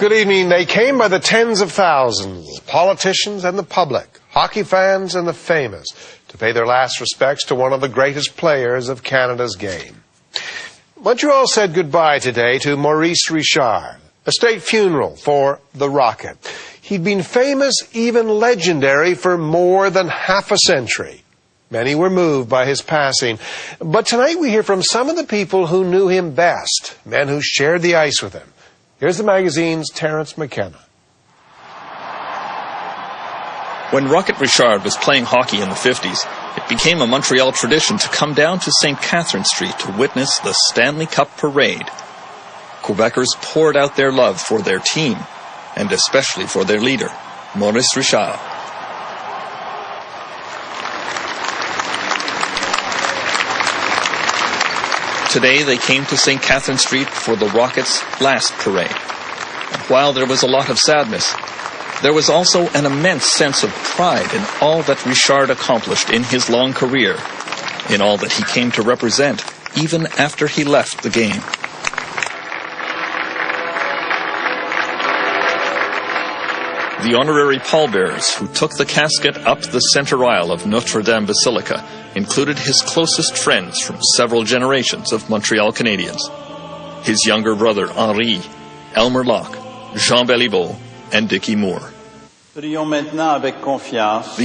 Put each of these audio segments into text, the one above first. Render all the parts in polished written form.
Good evening. They came by the tens of thousands, politicians and the public, hockey fans and the famous, to pay their last respects to one of the greatest players of Canada's game. Montreal said goodbye today to Maurice Richard, a state funeral for the Rocket. He'd been famous, even legendary, for more than half a century. Many were moved by his passing. But tonight we hear from some of the people who knew him best, men who shared the ice with him. Here's the magazine's Terence McKenna. When Rocket Richard was playing hockey in the 50s, it became a Montreal tradition to come down to St. Catherine Street to witness the Stanley Cup Parade. Quebecers poured out their love for their team, and especially for their leader, Maurice Richard. Today they came to St. Catherine Street for the Rockets' last parade. And while there was a lot of sadness, there was also an immense sense of pride in all that Richard accomplished in his long career, in all that he came to represent, even after he left the game. The honorary pallbearers who took the casket up the center aisle of Notre Dame Basilica included his closest friends from several generations of Montreal Canadiens. His younger brother Henri, Elmer Locke, Jean Béliveau, and Dickie Moore. The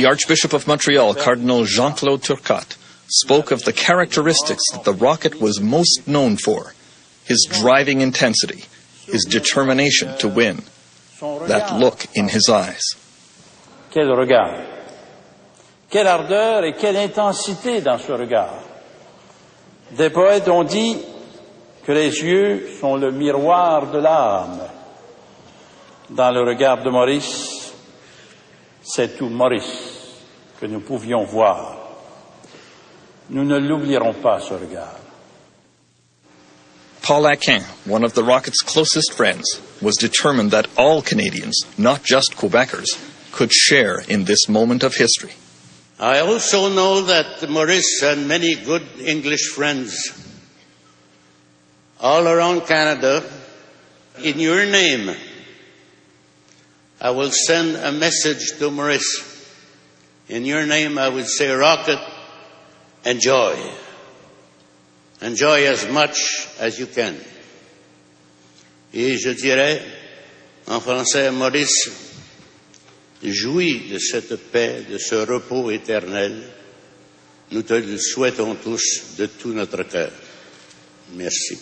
Archbishop of Montreal, Cardinal Jean-Claude Turcotte, spoke of the characteristics that the Rocket was most known for: his driving intensity, his determination to win, that look in his eyes. Quel regard! Quelle ardeur et quelle intensité dans ce regard! Des poètes ont dit que les yeux sont le miroir de l'âme. Dans le regard de Maurice, c'est tout Maurice que nous pouvions voir. Nous ne l'oublierons pas, ce regard. Paul Aquin, one of the Rockets' closest friends, was determined that all Canadians, not just Quebecers, could share in this moment of history. I also know that Maurice had many good English friends all around Canada. In your name, I will send a message to Maurice. In your name, I would say, Rocket, enjoy. Enjoy as much as you can. Et je dirais, en français, Maurice, jouis de cette paix, de ce repos éternel. Nous te le souhaitons tous de tout notre cœur. Merci.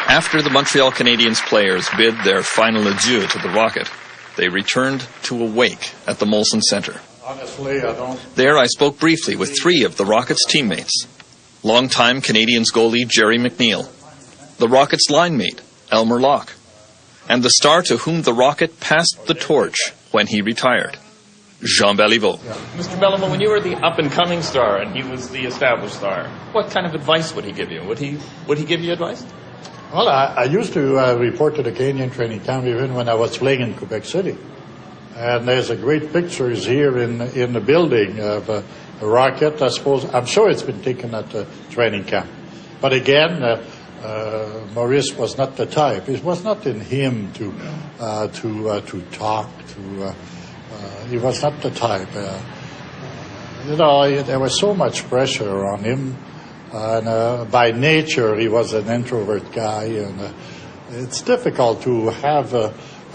After the Montreal Canadiens players bid their final adieu to the Rocket, they returned to a wake at the Molson Centre. Honestly, I don't... There I spoke briefly with three of the Rockets' teammates. Longtime Canadiens goalie Jerry McNeil, the Rockets' line mate Elmer Locke, and the star to whom the Rocket passed the torch when he retired, Jean Béliveau. Mr. Béliveau, when you were the up-and-coming star and he was the established star, what kind of advice would he give you? Would he give you advice? Well, I used to report to the Canadian training camp even when I was playing in Quebec City. And there's a great pictures here in the building of a Rocket. I suppose, I'm sure it's been taken at the training camp. But again, Maurice was not the type. It was not in him to talk. He was not the type. There was so much pressure on him. And by nature, he was an introvert guy, and it's difficult to have a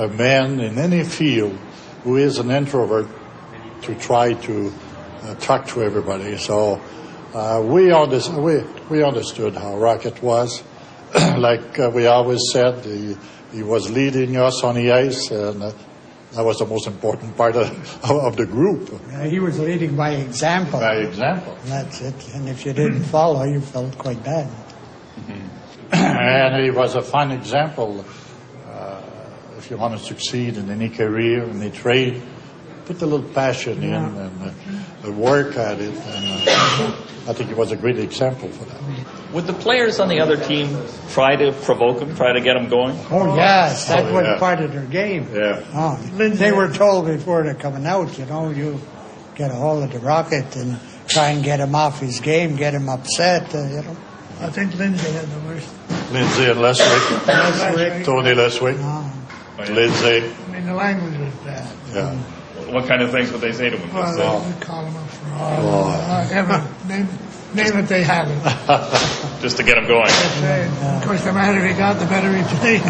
man in any field who is an introvert to try to talk to everybody. So we understood how Rocket was. Like we always said, he was leading us on the ice, and that was the most important part of the group. He was leading by example. By example. That's it. And if you didn't follow, you felt quite bad. Mm-hmm. And he was a fine example. If you want to succeed in any career, in any trade, put a little passion in and work at it. And I think he was a great example for that. Would the players on the other team try to provoke him, try to get him going? Oh, yes. That was part of their game. Yeah. Oh, they were told before they're coming out, you get a hold of the Rocket and try and get him off his game, get him upset, you know. I think Lindsay had the worst. Lindsay and Leswick. Leswick. Tony Leswick. Oh. Lindsay. I mean, the language was bad. Yeah. What kind of things would they say to him? Well, they would call him a fraud. Name it, they have it. Just to get him going. Of course, the madder he got, the better he played.